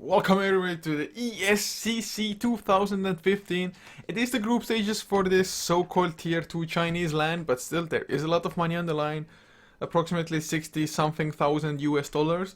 Welcome everybody to the ESCC 2015. It is the group stages for this so-called tier 2 Chinese land, but still there is a lot of money on the line. Approximately 60 something thousand US dollars.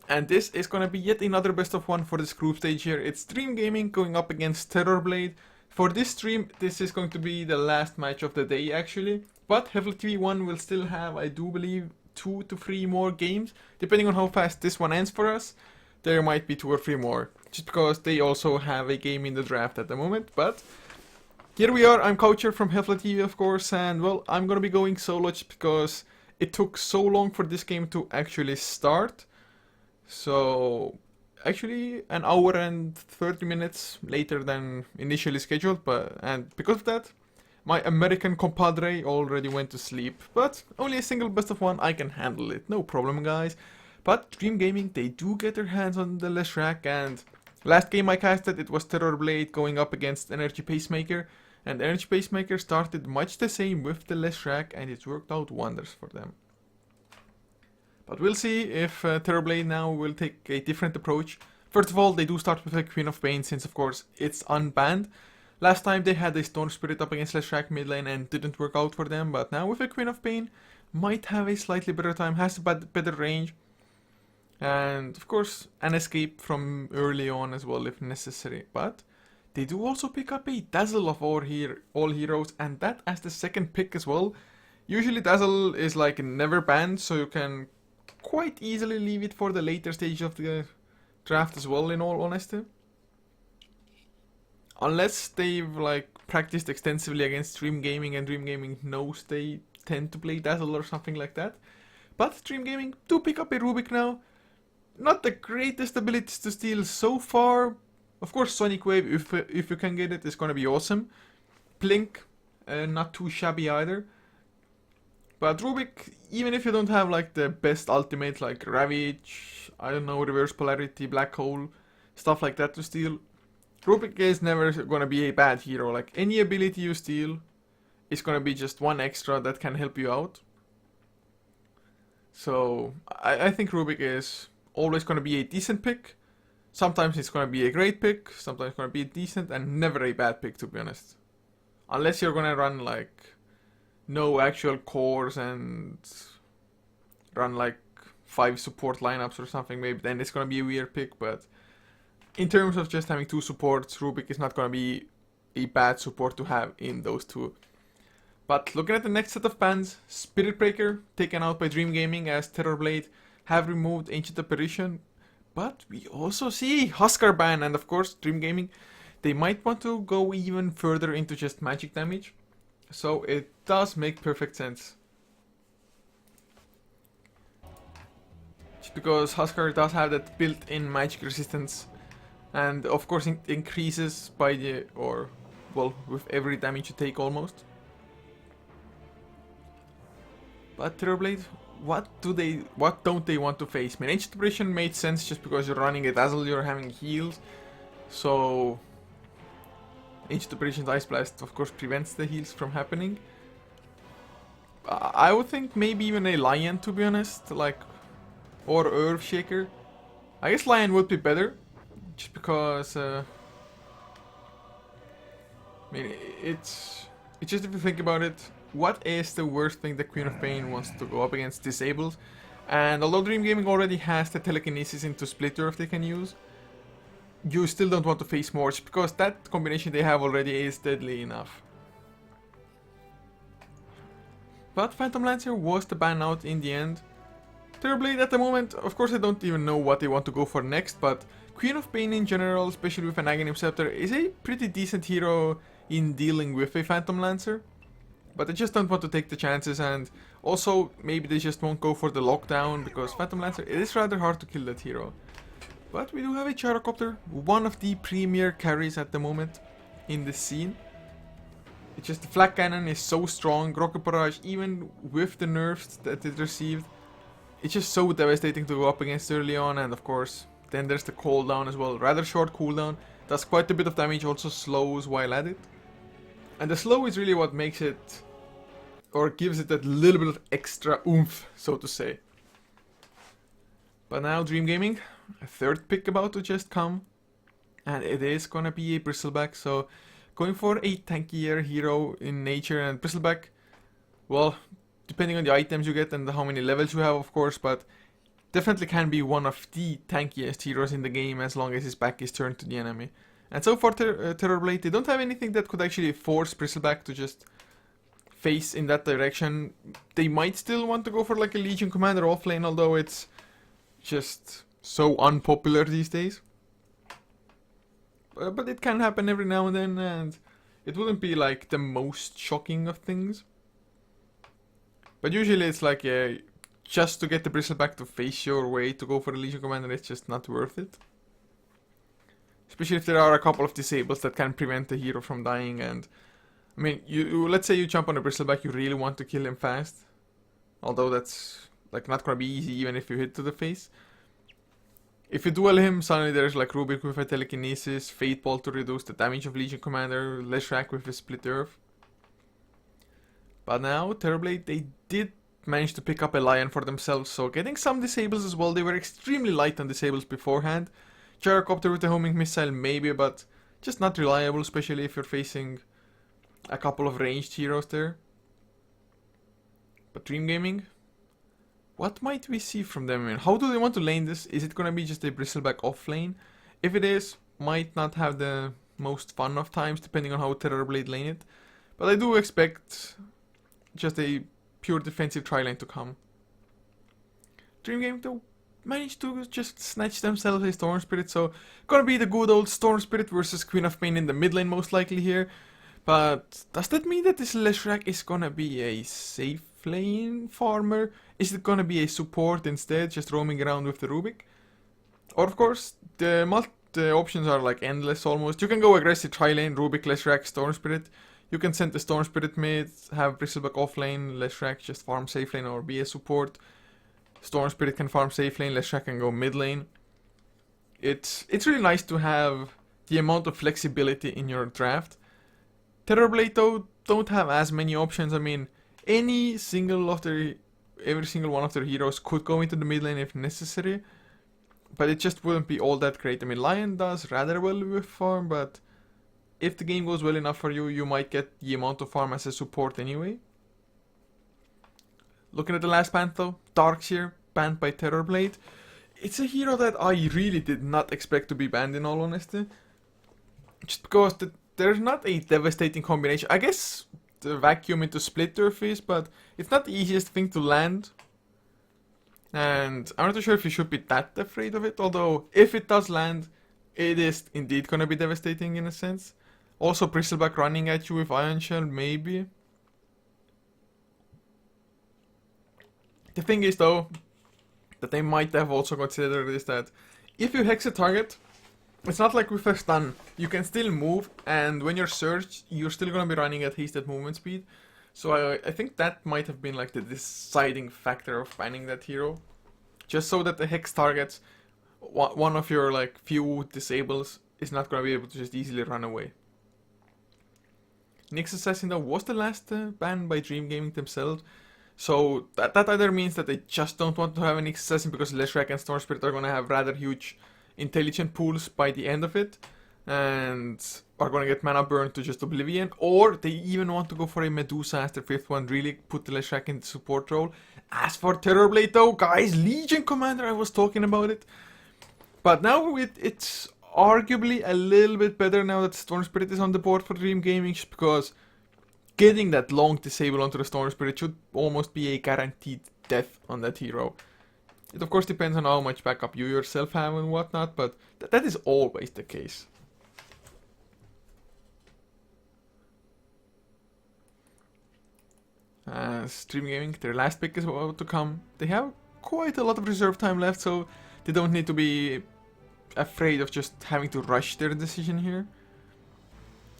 And this is gonna be yet another best of one for this group stage here. It's Stream Gaming going up against TerrorBlade. For this stream, this is going to be the last match of the day actually. But HeflaTV 1 will still have, I do believe, 2 to 3 more games, depending on how fast this one ends for us. There might be 2 or 3 more, just because they also have a game in the draft at the moment. But here we are. I'm Couchor from HeflaTV, of course, and well, I'm gonna be going solo just because it took so long for this game to actually start. So actually an hour and 30 minutes later than initially scheduled, and because of that, my American compadre already went to sleep. But only a single best of one, I can handle it, no problem, guys. But Dream Gaming, they do get their hands on the Leshrac, and last game I casted, it was TerrorBlade going up against Energy Pacemaker, and Energy Pacemaker started much the same with the Leshrac, and it worked out wonders for them. But we'll see if TerrorBlade now will take a different approach. First of all, they do start with a Queen of Pain, since of course it's unbanned. Last time they had a Storm Spirit up against Leshrac mid lane and didn't work out for them, but now with a Queen of Pain, might have a slightly better time, has a better range. And of course an escape from early on as well if necessary. But they do also pick up a Dazzle of all heroes, and that as the second pick as well. Usually Dazzle is like never banned, so you can quite easily leave it for the later stage of the draft as well, in all honesty. Unless they've like practiced extensively against Dream Gaming and Dream Gaming knows they tend to play Dazzle or something like that. But Dream Gaming do pick up a Rubik now. Not the greatest abilities to steal so far. Of course, Sonic Wave, if you can get it, is gonna be awesome. Blink, not too shabby either. But Rubik, even if you don't have like the best ultimate like Ravage, I don't know, Reverse Polarity, Black Hole, stuff like that to steal, Rubik is never gonna be a bad hero. Like any ability you steal is gonna be just one extra that can help you out. So I think Rubik is always going to be a decent pick. Sometimes it's going to be a great pick, sometimes it's going to be decent, and never a bad pick, to be honest. Unless you're going to run like no actual cores and run like 5 support lineups or something, maybe then it's going to be a weird pick. But in terms of just having 2 supports, Rubik is not going to be a bad support to have in those 2. But looking at the next set of bans, Spirit Breaker taken out by Dream Gaming as TerrorBlade have removed Ancient Apparition, but we also see Huskar ban, and of course Dream Gaming, they might want to go even further into just magic damage, so it does make perfect sense. Just because Huskar does have that built-in magic resistance, and of course it increases by with every damage you take almost. But TerrorBlade, what don't they want to face? I mean, Ancient Apparition made sense just because you're running a Dazzle, you're having heals. So Ancient Apparition's Ice Blast of course prevents the heals from happening. I would think maybe even a Lion, to be honest, like, or Earthshaker. I guess Lion would be better, just because I mean, it's just, if you think about it, what is the worst thing the Queen of Pain wants to go up against? Disabled. And although Dream Gaming already has the telekinesis into Split Earth they can use, you still don't want to face Morse, because that combination they have already is deadly enough. But Phantom Lancer was the ban out in the end. TerrorBlade at the moment, of course I don't even know what they want to go for next, but Queen of Pain in general, especially with an Aghanim Scepter, is a pretty decent hero in dealing with a Phantom Lancer. But they just don't want to take the chances, and also maybe they just won't go for the lockdown, because Phantom Lancer, it is rather hard to kill that hero. But we do have a Gyrocopter, one of the premier carries at the moment in this scene. It's just the Flak Cannon is so strong, Rocket Barrage, even with the nerfs that it received, it's just so devastating to go up against early on. And of course, then there's the cooldown as well, rather short cooldown, does quite a bit of damage, also slows while at it. And the slow is really what makes it, or gives it that little bit of extra oomph, so to say. But now Dream Gaming, a third pick about to just come, and it is gonna be a Bristleback. So going for a tankier hero in nature, and Bristleback, well, depending on the items you get and how many levels you have, of course, but definitely can be one of the tankiest heroes in the game as long as his back is turned to the enemy. And so for TerrorBlade, they don't have anything that could actually force Bristleback to just face in that direction. They might still want to go for like a Legion Commander offlane, although it's just so unpopular these days. But it can happen every now and then, and it wouldn't be like the most shocking of things. But usually it's like, just to get the Bristleback to face your way to go for a Legion Commander, it's just not worth it. Especially if there are a couple of disables that can prevent the hero from dying. And I mean, let's say you jump on a Bristleback, you really want to kill him fast. Although that's like not gonna be easy even if you hit to the face. If you duel him, suddenly there's like Rubik with a telekinesis, Fate Ball to reduce the damage of Legion Commander, Leshrac with a Split Earth. But now, TerrorBlade, they did manage to pick up a Lion for themselves, so getting some disables as well. They were extremely light on disables beforehand. Gyrocopter with a homing missile maybe, but just not reliable, especially if you're facing a couple of ranged heroes there. But Dream Gaming, what might we see from them? I mean, how do they want to lane this? Is it gonna be just a Bristleback off lane? If it is, might not have the most fun of times depending on how TerrorBlade lane it. But I do expect just a pure defensive tri-lane to come. Dream Gaming though managed to just snatch themselves a Storm Spirit, so gonna be the good old Storm Spirit versus Queen of Pain in the mid lane most likely here. But does that mean that this Leshrac is gonna be a safe lane farmer? Is it gonna be a support instead, just roaming around with the Rubik? Or of course, the options are like endless almost. You can go aggressive tri-lane, Rubik, Leshrac, Storm Spirit. You can send the Storm Spirit mid, have Bristleback off lane, Leshrac just farm safe lane or be a support. Storm Spirit can farm safe lane, Leshrac can go mid lane. It's really nice to have the amount of flexibility in your draft. TerrorBlade though don't have as many options. I mean, every single one of their heroes could go into the mid lane if necessary, but it just wouldn't be all that great. I mean, Lion does rather well with farm, but if the game goes well enough for you, you might get the amount of farm as a support anyway. Looking at the last ban though, Darkseer, banned by TerrorBlade. It's a hero that I really did not expect to be banned in all honesty. Just because there's not a devastating combination. I guess the vacuum into Split Earth is, but it's not the easiest thing to land. And I'm not sure if you should be that afraid of it, although if it does land, it is indeed gonna be devastating in a sense. Also Bristleback running at you with Ion Shell, maybe. The thing is though, that they might have also considered is that if you hex a target, it's not like with a stun. You can still move, and when you're surged, you're still gonna be running at hasted movement speed. So I think that might have been like the deciding factor of banning that hero. Just so that the hex targets, one of your like few disables, is not gonna be able to just easily run away. Nyx Assassin though was the last ban by Dream Gaming themselves. So that either means that they just don't want to have an Nyx Assassin because Leshrac and Storm Spirit are gonna have rather huge intelligent pools by the end of it, and are gonna get mana burn to just oblivion, or they even want to go for a Medusa as their fifth one, really put the Leshrac in the support role. As for TerrorBlade though, guys, Legion Commander, I was talking about it. But now it's arguably a little bit better now that Storm Spirit is on the board for Dream Gaming, just because getting that long disable onto the Storm Spirit should almost be a guaranteed death on that hero. It of course depends on how much backup you yourself have and whatnot, but that is always the case. Dream Gaming, their last pick is about to come. They have quite a lot of reserve time left, so they don't need to be afraid of just having to rush their decision here.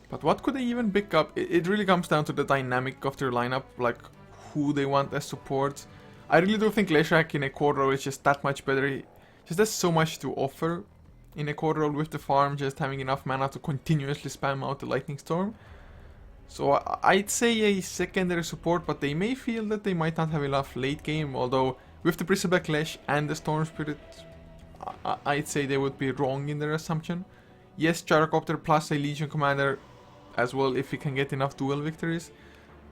But what could they even pick up? It really comes down to the dynamic of their lineup, like who they want as support. I really do think Leshrac in a core role is just that much better. He just has so much to offer in a core role with the farm, just having enough mana to continuously spam out the Lightning Storm. So I'd say a secondary support, but they may feel that they might not have enough late game, although with the Bristleback Lesh and the Storm Spirit, I'd say they would be wrong in their assumption. Yes, Gyrocopter plus a Legion Commander as well, if he can get enough duel victories.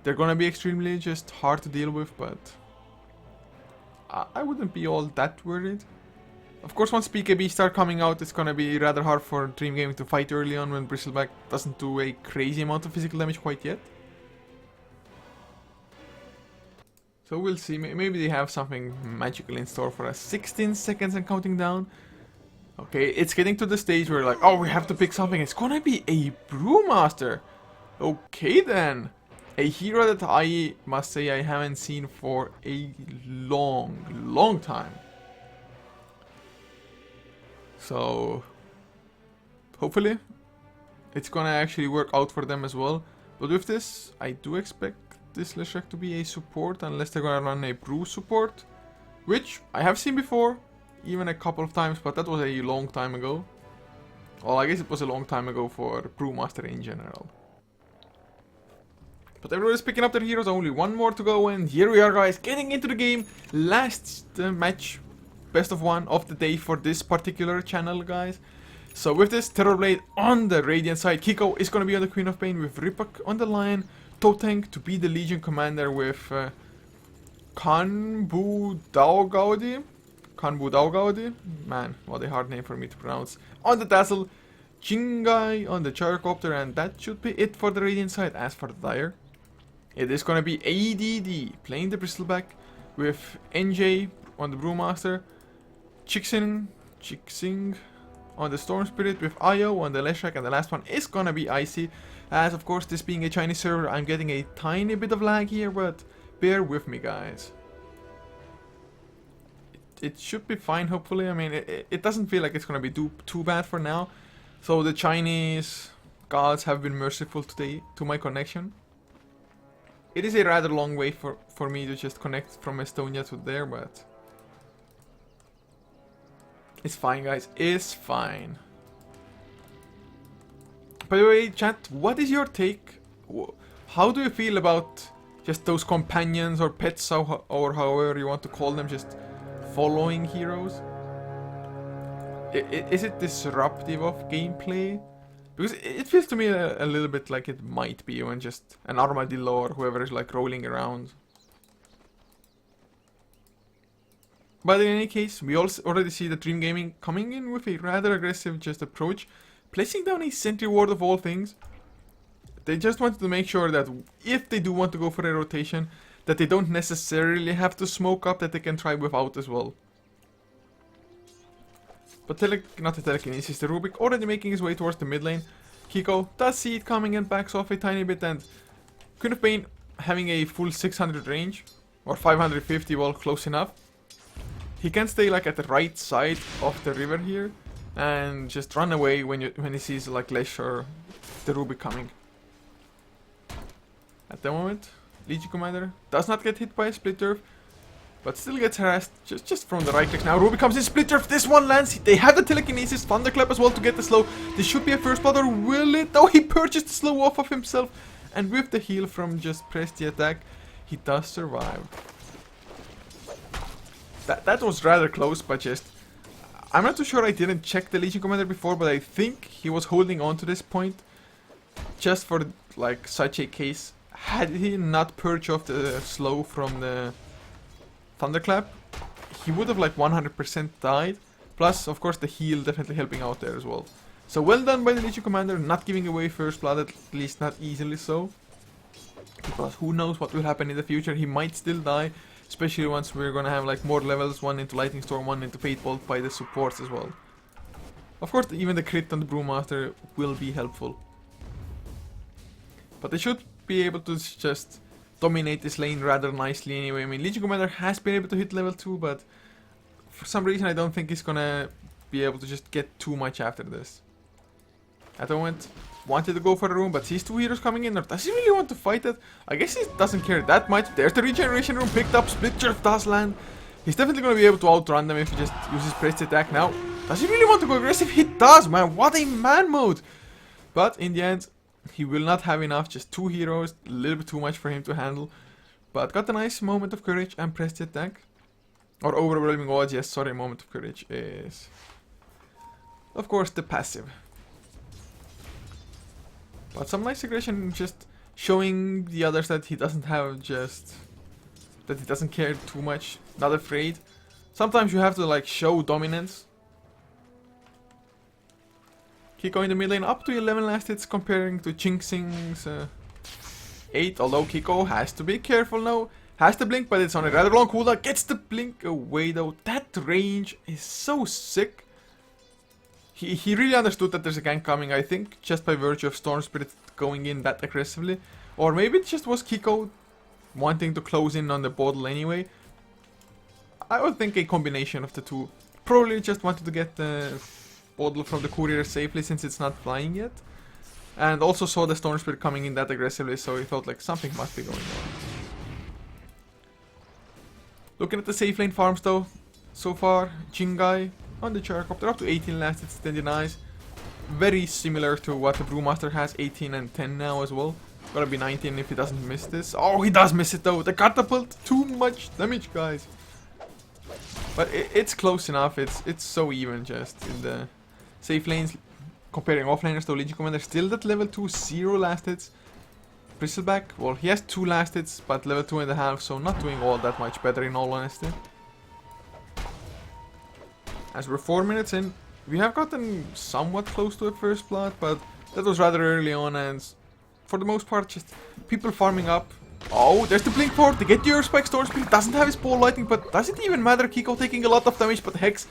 They're gonna be extremely just hard to deal with, but I wouldn't be all that worried. Of course, once BKB start coming out, it's gonna be rather hard for Dream Gaming to fight early on when Bristleback doesn't do a crazy amount of physical damage quite yet. So we'll see, maybe they have something magical in store for us. 16 seconds and counting down. Okay, it's getting to the stage where like, oh, we have to pick something. It's gonna be a Brewmaster. Okay then. A hero that I must say I haven't seen for a long time. So, hopefully, it's gonna actually work out for them as well. But with this, I do expect this Leshrac to be a support, unless they're gonna run a Brew support. Which I have seen before, even a couple of times, but that was a long time ago. Well, I guess it was a long time ago for Brewmaster in general. But everybody's picking up their heroes, only one more to go, and here we are, guys, getting into the game. Last match, best of one of the day for this particular channel, guys. So with this, TerrorBlade on the Radiant side, Kiko is going to be on the Queen of Pain with Ripak on the line, Totank to be the Legion Commander with Kanbu Daogaudi, man, what a hard name for me to pronounce, on the Dazzle, Jingai on the Gyrocopter, and that should be it for the Radiant side. As for the Dire, it is going to be ADD playing the Bristleback with NJ on the Brewmaster, Chixing on the Storm Spirit with Io on the Leshrac, and the last one is going to be Icy. As of course, this being a Chinese server, I'm getting a tiny bit of lag here, but bear with me, guys. It should be fine, hopefully. I mean, it doesn't feel like it's going to be too bad for now. So the Chinese gods have been merciful today to my connection. It is a rather long way for me to just connect from Estonia to there, but it's fine, guys. It's fine. By the way, chat, what is your take? How do you feel about just those companions or pets, or however you want to call them, just following heroes? Is it disruptive of gameplay? Because it feels to me a little bit like it might be when just an armadillo or whoever is like rolling around. But in any case, we also already see the Dream Gaming coming in with a rather aggressive just approach, placing down a sentry ward of all things. They just wanted to make sure that if they do want to go for a rotation, that they don't necessarily have to smoke up, that they can try without as well. But not the telekinesis, the Rubik already making his way towards the mid lane. Kiko does see it coming and backs off a tiny bit, and Queen of Pain having a full 600 range, or 550, well, close enough. He can stay like at the right side of the river here, and just run away when he sees like Lesh or the Rubik coming. At the moment, Legion Commander does not get hit by a Split Turf, but still gets harassed just from the right click. Now Rubik comes in, Split Turf, this one lands. They have the telekinesis, Thunderclap as well to get the slow. This should be a first blood, or will it? Oh, he purchased the slow off of himself, and with the heal from just press the attack, he does survive. That was rather close, but just I'm not too sure. I didn't check the Legion Commander before, but I think he was holding on to this point just for like such a case. Had he not purged off the slow from the Thunderclap, he would have like 100% died. Plus, of course, the heal definitely helping out there as well. So well done by the Legion Commander, not giving away first blood, at least not easily so. Because who knows what will happen in the future. He might still die, especially once we're gonna have like more levels, one into Lightning Storm, one into Fate Bolt by the supports as well. Of course, even the crit on the Brewmaster will be helpful. But they should be able to just dominate this lane rather nicely anyway. I mean, Legion Commander has been able to hit level 2, but for some reason I don't think he's gonna be able to just get too much after this. At the moment, wanted to go for a room, but sees two heroes coming in, or does he really want to fight it? I guess he doesn't care that much. There's the regeneration room picked up, Split Turf does land. He's definitely going to be able to outrun them if he just uses press attack now. Does he really want to go aggressive? He does, man. What a man mode. But in the end, he will not have enough. Just two heroes, a little bit too much for him to handle. But got a nice moment of courage and pressed the attack. or overwhelming odds, yes, sorry, moment of courage is, of course, the passive. But some nice aggression, just showing the others that he doesn't have that he doesn't care too much, not afraid. Sometimes you have to like show dominance. Kiko in the mid lane up to 11 last hits comparing to Jinxing's 8, although Kiko has to be careful now. Has the blink, but it's on a rather long cooldown. Gets the blink away though. That range is so sick. He really understood that there's a gank coming, I think, just by virtue of Storm Spirit going in that aggressively. Or maybe it just was Kiko wanting to close in on the bottle anyway. I would think a combination of the two. Probably just wanted to get the bottle from the courier safely since it's not flying yet. And also saw the Storm Spirit coming in that aggressively, so he thought like something must be going on. Looking at the safe lane farms though, so far, Jingai on the Gyrocopter up to 18 last hits, 10 denies. Very similar to what the Brewmaster has, 18 and 10 now as well. Gonna be 19 if he doesn't miss this. Oh, he does miss it though. The catapult, too much damage, guys. But it's close enough. It's so even just in the safe lanes. Comparing offlaners to Legion Commander, still that level 2, 0 last hits. Bristleback, well, he has 2 last hits, but level 2.5, so not doing all that much better in all honesty. As we're 4 minutes in, we have gotten somewhat close to a first blood, but that was rather early on, and for the most part, just people farming up. Oh, there's the blink port, they get the Earthspike. Storm Spirit doesn't have his ball lightning, but does it even matter? Kiko taking a lot of damage, but Hex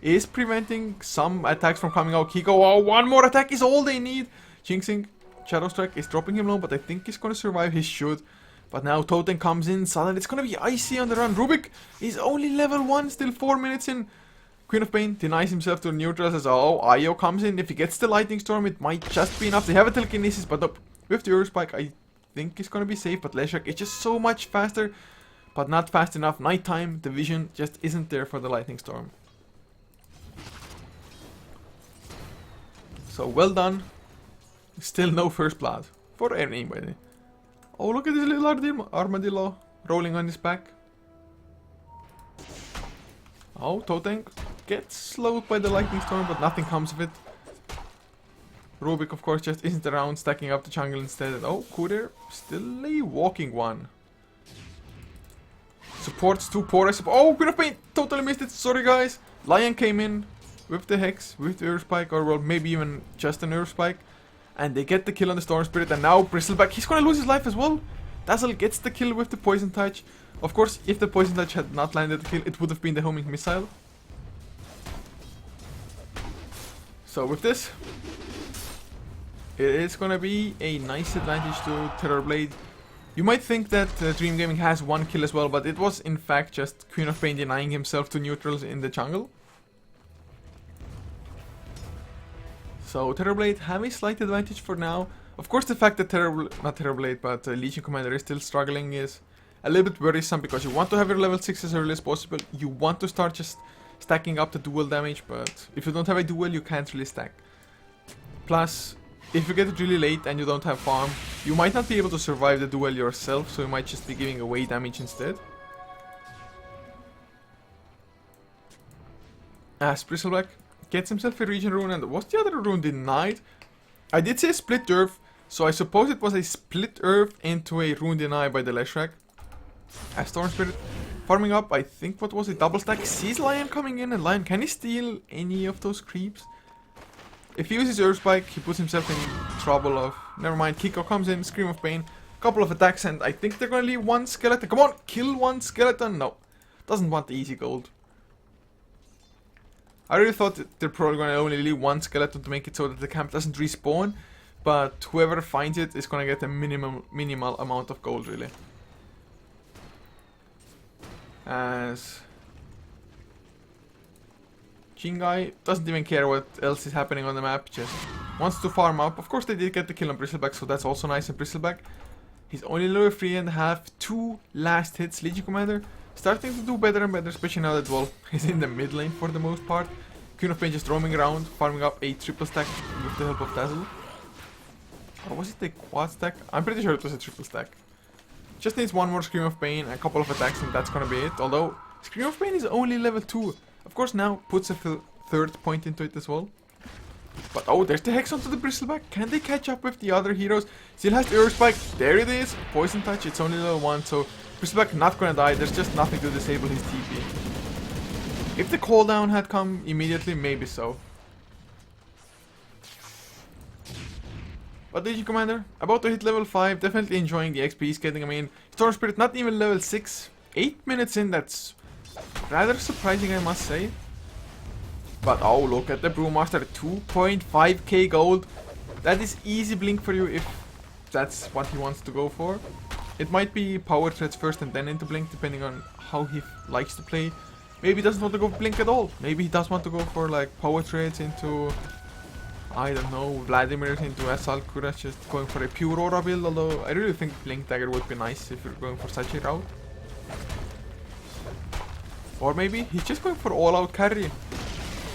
is preventing some attacks from coming out. Kiko, oh, one more attack is all they need. Jinxing, Shadow Strike is dropping him low, but I think he's gonna survive. He should. But now Totem comes in, suddenly it's gonna be icy on the run. Rubik is only level 1, still 4 minutes in. Queen of Pain denies himself to neutral, says, oh, Io comes in. If he gets the Lightning Storm, it might just be enough. They have a telekinesis, but up with the Earthspike, I think he's gonna be safe. But Leshak is just so much faster, but not fast enough. Nighttime, the vision just isn't there for the Lightning Storm. So well done. Still no first blood for anybody. Oh, look at this little armadillo rolling on his back. Oh, Totem gets slowed by the Lightning Storm, but nothing comes of it. Rubik, of course, just isn't around, stacking up the jungle instead. Oh, Couchor, still a walking one. Supports too poor. Oh, Queen of Pain, totally missed it. Sorry, guys. Lion came in with the Hex, with the Earthspike, or well, maybe even just an Earthspike. And they get the kill on the Storm Spirit, and now Bristleback, he's gonna lose his life as well. Dazzle gets the kill with the Poison Touch. Of course, if the Poison Touch had not landed the kill, it would have been the homing missile. So with this, it is gonna be a nice advantage to TerrorBlade. You might think that Dream Gaming has 1 kill as well, but it was in fact just Queen of Pain denying himself to neutrals in the jungle. So TerrorBlade have a slight advantage for now. Of course, the fact that Legion Commander is still struggling is a little bit worrisome, because you want to have your level 6 as early as possible. You want to start just stacking up the duel damage, but if you don't have a duel, you can't really stack. Plus, if you get it really late and you don't have farm, you might not be able to survive the duel yourself, so you might just be giving away damage instead. As Bristleback gets himself a Regen Rune, and was the other rune denied? I did say Split Earth, so I suppose it was a Split Earth into a rune deny by the Leshrac. As Storm Spirit farming up, I think what was a double stack, sees Lion coming in, and Lion, can he steal any of those creeps? If he uses Earthspike, he puts himself in trouble of, never mind, Kiko comes in, Scream of Pain, couple of attacks, and I think they're gonna leave 1 skeleton. Come on, kill 1 skeleton. No, doesn't want the easy gold. I really thought that they're probably gonna only leave 1 skeleton to make it so that the camp doesn't respawn, but whoever finds it is gonna get a minimal amount of gold, really. As Jingai doesn't even care what else is happening on the map, just wants to farm up. Of course, they did get the kill on Bristleback, so that's also nice. And Bristleback, he's only level 3.5, 2 last hits. Legion Commander starting to do better and better, especially now that, well, he's in the mid lane for the most part. Queen of Pain just roaming around, farming up a triple stack with the help of Dazzle. Or was it a quad stack? I'm pretty sure it was a triple stack. Just needs 1 more Scream of Pain, a couple of attacks, and that's gonna be it. Although, Scream of Pain is only level 2. Of course now puts a third point into it as well. But oh, there's the Hex onto the Bristleback. Can they catch up with the other heroes? Still has the Earth Spike. There it is. Poison Touch. It's only level 1, so Bristleback not gonna die. There's just nothing to disable his TP. If the cooldown had come immediately, maybe so. But Legion Commander, about to hit level 5, definitely enjoying the XP he's getting. I mean, Storm Spirit not even level 6. 8 minutes in, that's rather surprising, I must say. But oh, look at the Brewmaster, 2.5k gold. That is easy blink for you if that's what he wants to go for. It might be power threats first and then into blink, depending on how he likes to play. Maybe he doesn't want to go blink at all. Maybe he does want to go for like power threats into, I don't know, Vladimir into Assault Courage, just going for a pure aura build. Although I really think Blink Dagger would be nice if you're going for such a route. Or maybe he's just going for all-out carry.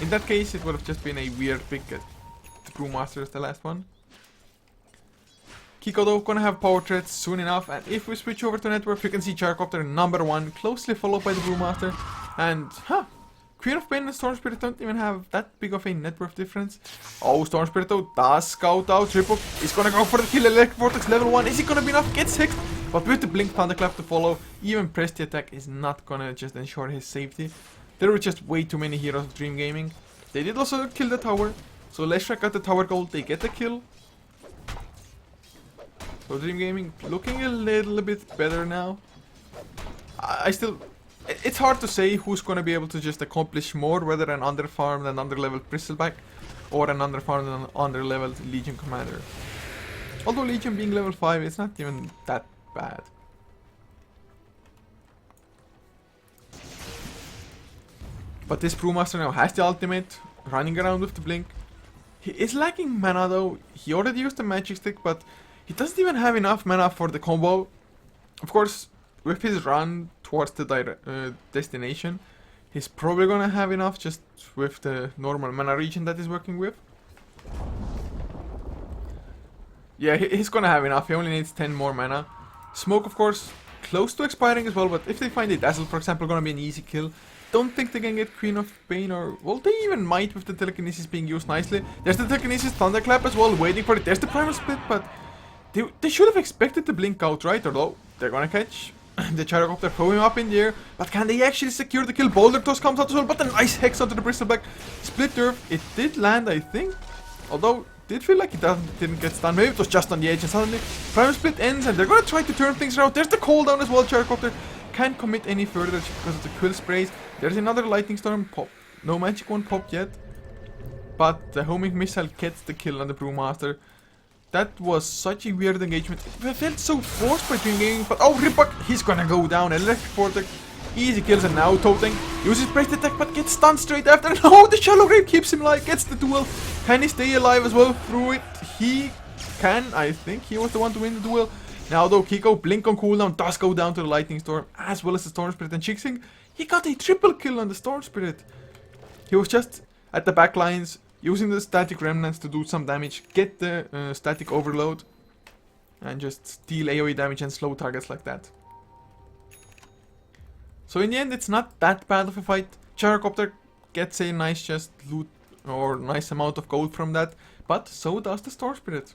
In that case, it would have just been a weird pick at the Brewmaster as the last one. Kiko though gonna have power threats soon enough, and if we switch over to network, you can see Gyrocopter number 1, closely followed by the Brewmaster. And, Queen of Pain and Storm Spirit don't even have that big of a net worth difference. Oh, Storm Spirit though does scout out. Ripok is gonna go for the kill. Electric Vortex level 1. Is it gonna be enough? Gets hexed. But with the Blink Thunderclap to follow, even press the attack is not gonna just ensure his safety. There were just way too many heroes of Dream Gaming. They did also kill the tower. So Leshrac got the tower gold. They get the kill. So Dream Gaming looking a little bit better now. I still... It's hard to say who's going to be able to just accomplish more, whether an underfarmed and underleveled Bristleback or an underfarmed and underleveled Legion Commander. Although Legion being level 5, it's not even that bad. But this Brewmaster now has the ultimate, running around with the blink. He is lacking mana though. He already used the magic stick, but he doesn't even have enough mana for the combo. Of course, with his run towards the destination, he's probably gonna have enough just with the normal mana region that he's working with. Yeah, he's gonna have enough. He only needs 10 more mana. Smoke, of course, close to expiring as well, but if they find a Dazzle, for example, gonna be an easy kill. Don't think they can get Queen of Pain, or... well, they even might with the Telekinesis being used nicely. There's the Telekinesis Thunderclap as well, waiting for it. There's the Primal Split, but they should have expected the blink out, right? Although, they're gonna catch the Gyrocopter, throw him up in the air. But can they actually secure the kill? Boulder Toss comes out as well, but a nice Hex onto the Bristleback. Split Earth, it did land, I think. Although, did feel like it didn't get stunned. Maybe it was just on the edge, and suddenly Primal Split ends, and they're gonna try to turn things around. There's the cooldown as well. Gyrocopter can't commit any further because of the Quill Sprays. There's another Lightning Storm pop. No magic one popped yet. But the homing missile gets the kill on the Brewmaster. That was such a weird engagement. It felt so forced by Dream Gaming, but oh, Ripok, he's gonna go down. Electric Vortex, easy kills, and now Toting uses Breast Attack, but gets stunned straight after. No, the Shallow Grave keeps him alive, gets the duel. Can he stay alive as well through it? He can, I think. He was the one to win the duel. Now though, Kiko, Blink on cooldown, does go down to the Lightning Storm, as well as the Storm Spirit, and Chixing, he got a triple kill on the Storm Spirit. He was just at the back lines, using the Static Remnants to do some damage, get the Static Overload, and just deal AoE damage and slow targets like that. So in the end, it's not that bad of a fight. Gyrocopter gets a nice just loot, or nice amount of gold from that, but so does the Storm Spirit.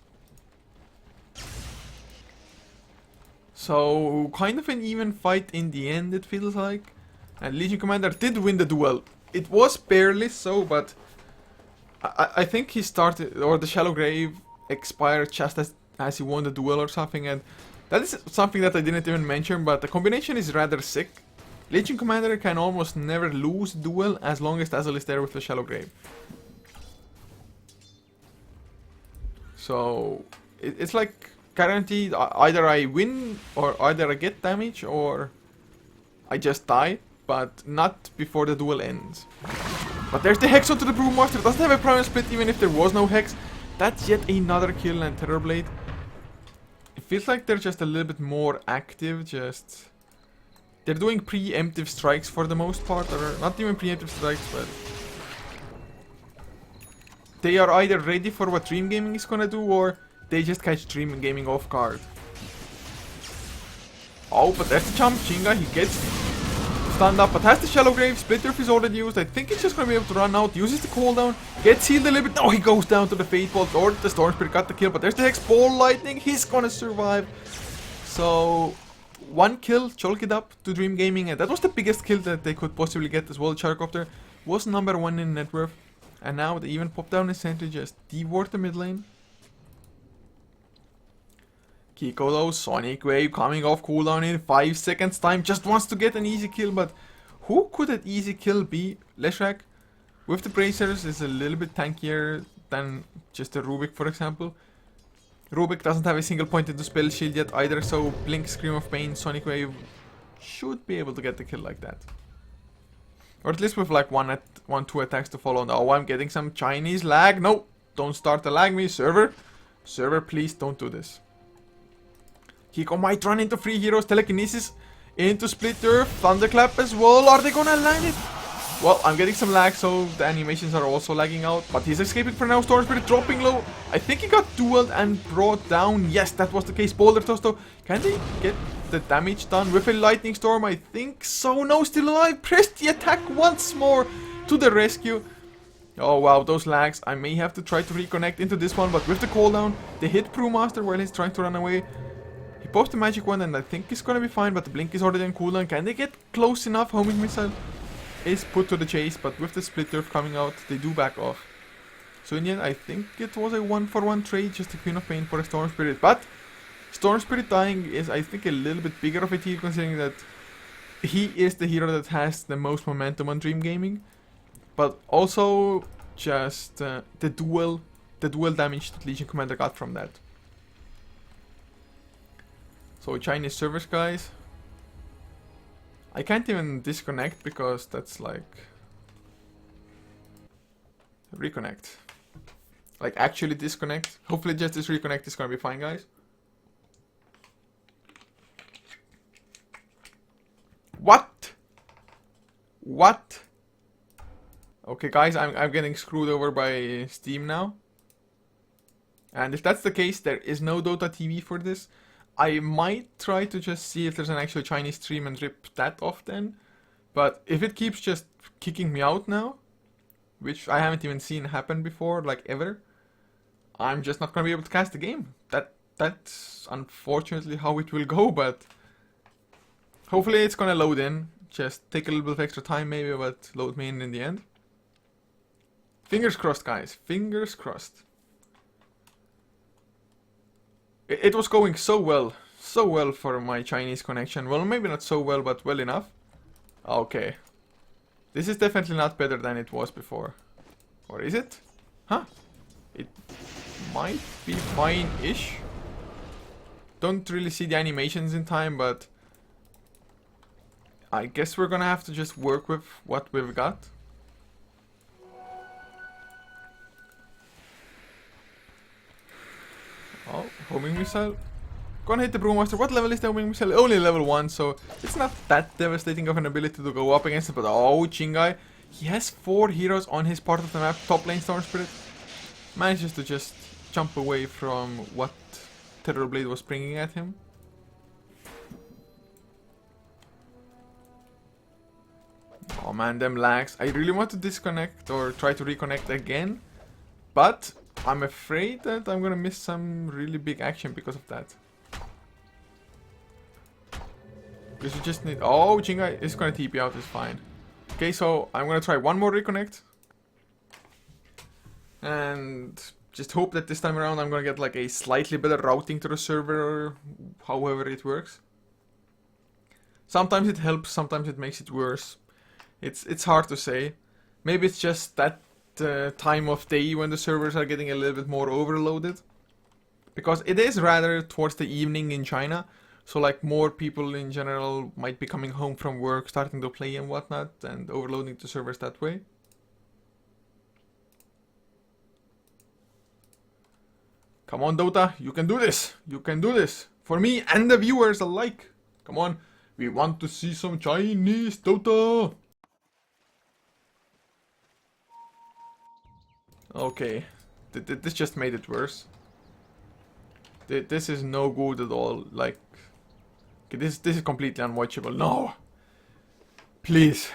So, kind of an even fight in the end, it feels like. And Legion Commander did win the duel. It was barely so, but I think he started, or the Shallow Grave expired just as he won the duel or something, and that is something that I didn't even mention, but the combination is rather sick. Legion Commander can almost never lose duel as long as Dazzle is there with the Shallow Grave. So, it's like guaranteed, either I win, or either I get damage, or I just die, but not before the duel ends. But there's the Hex onto the Brewmaster, doesn't have a Primal Split even if there was no Hex. That's yet another kill, and TerrorBlade. It feels like they're just a little bit more active, just... they're doing preemptive strikes for the most part, or not even preemptive strikes, but... they are either ready for what Dream Gaming is gonna do, or they just catch Dream Gaming off guard. Oh, but there's the jump, Chinga, he gets stunned up, but has the shallow grave. Split Earth is already used. I think he's just gonna be able to run out. Uses the cooldown. Gets healed a little bit. No, he goes down to the Fate Bolt. Or the Storm Spirit got the kill, but there's the Hex Ball Lightning. He's gonna survive. So, one kill, chalk it up to Dream Gaming. And that was the biggest kill that they could possibly get as well. Charcopter was number 1 in net worth. And now they even pop down his sentry, just devoured the mid lane. Kiko though, Sonic Wave coming off cooldown in 5 seconds time. Just wants to get an easy kill, but who could that easy kill be? Leshrac with the bracers is a little bit tankier than just a Rubik, for example. Rubik doesn't have a single point into spell shield yet either, so Blink, Scream of Pain, Sonic Wave should be able to get the kill like that. Or at least with like one, two attacks to follow. Oh, I'm getting some Chinese lag. No, don't start to lag me, server. Server, please don't do this. Kiko might run into 3 heroes. Telekinesis into Split Earth. Thunderclap as well. Are they gonna land it? Well, I'm getting some lag, so the animations are also lagging out. But he's escaping for now. Storm Spirit dropping low. I think he got dueled and brought down. Yes, that was the case. Boulder Toss though. Can they get the damage done with a Lightning Storm? I think so. No, still alive. Press the attack once more to the rescue. Oh wow, those lags. I may have to try to reconnect into this one, but with the cooldown, they hit Brewmaster while he's trying to run away. He pops the magic one and I think he's gonna be fine, but the blink is already on cooldown. Can they get close enough? Homing missile is put to the chase, but with the Split Earth coming out, they do back off. So in the end, I think it was a 1-for-1 trade, just a Queen of Pain for a Storm Spirit. But Storm Spirit dying is, I think, a little bit bigger of a deal, considering that he is the hero that has the most momentum on Dream Gaming. But also just the dual damage that Legion Commander got from that. So Chinese servers, guys. I can't even disconnect because that's like reconnect. Like actually disconnect. Hopefully just this reconnect is gonna be fine, guys. What? What? Okay, guys, I'm getting screwed over by Steam now. And if that's the case, there is no Dota TV for this. I might try to just see if there's an actual Chinese stream and rip that off then. But if it keeps just kicking me out now, which I haven't even seen happen before, like ever, I'm just not gonna be able to cast the game. That's unfortunately how it will go, but hopefully it's gonna load in. Just take a little bit of extra time maybe, but load me in the end. Fingers crossed, guys. Fingers crossed. It was going so well for my Chinese connection. Well, maybe not so well, but well enough. Okay. This is definitely not better than it was before. Or is it? Huh? It might be fine-ish. Don't really see the animations in time, but I guess we're gonna have to just work with what we've got. Oh, homing missile. Gonna hit the Brewmaster. What level is the homing missile? Only level 1, so it's not that devastating of an ability to go up against it. But oh, Chingai. He has 4 heroes on his part of the map. Top lane Storm Spirit. Manages to just jump away from what TerrorBlade was bringing at him. Oh man, them lags. I really want to disconnect or try to reconnect again. But I'm afraid that I'm gonna miss some really big action because of that. Because you just need... Oh, Jingai is gonna TP out, it's fine. Okay, so I'm gonna try one more reconnect. And just hope that this time around I'm gonna get like a slightly better routing to the server or however it works. Sometimes it helps, sometimes it makes it worse. It's hard to say. Maybe it's just that time of day when the servers are getting a little bit more overloaded. Because it is rather towards the evening in China. So like more people in general might be coming home from work, starting to play and whatnot, and overloading the servers that way. Come on, Dota, you can do this! You can do this! For me and the viewers alike! Come on, we want to see some Chinese Dota! Okay, this just made it worse. This is no good at all, like... Okay, this is completely unwatchable, no! Please.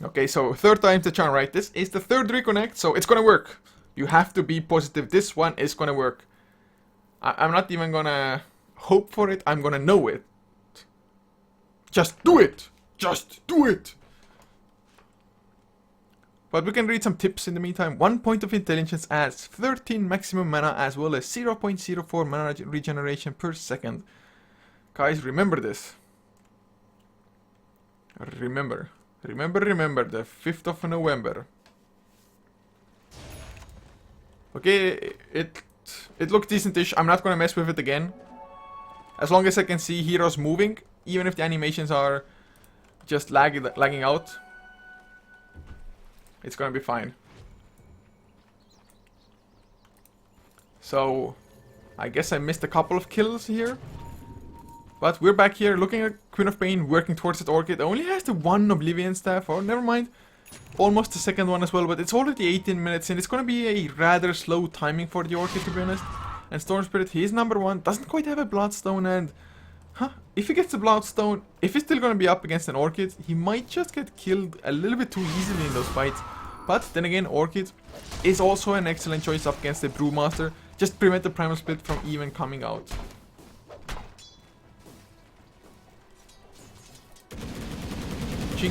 Okay, so third time's the charm, right? This is the third reconnect, so it's gonna work. You have to be positive. This one is gonna work. I'm not even gonna hope for it. I'm gonna know it. Just do it! Just do it! But we can read some tips in the meantime. 1 point of intelligence adds 13 maximum mana as well as 0.04 mana regeneration per second. Guys, remember this. Remember, the 5th of November. Okay, it looks decentish. I'm not gonna mess with it again. As long as I can see heroes moving, even if the animations are just lagging out, it's gonna be fine. So, I guess I missed a couple of kills here. But we're back here looking at Queen of Pain, working towards that Orchid. It only has the one Oblivion Staff, or never mind. Almost the second one as well, but it's already 18 minutes and it's gonna be a rather slow timing for the Orchid, to be honest. And Storm Spirit, he's number 1, doesn't quite have a Bloodstone, and if he gets a Bloodstone, if he's still gonna be up against an Orchid, he might just get killed a little bit too easily in those fights. But then again, Orchid is also an excellent choice up against the Brewmaster. Just prevent the Primal Split from even coming out.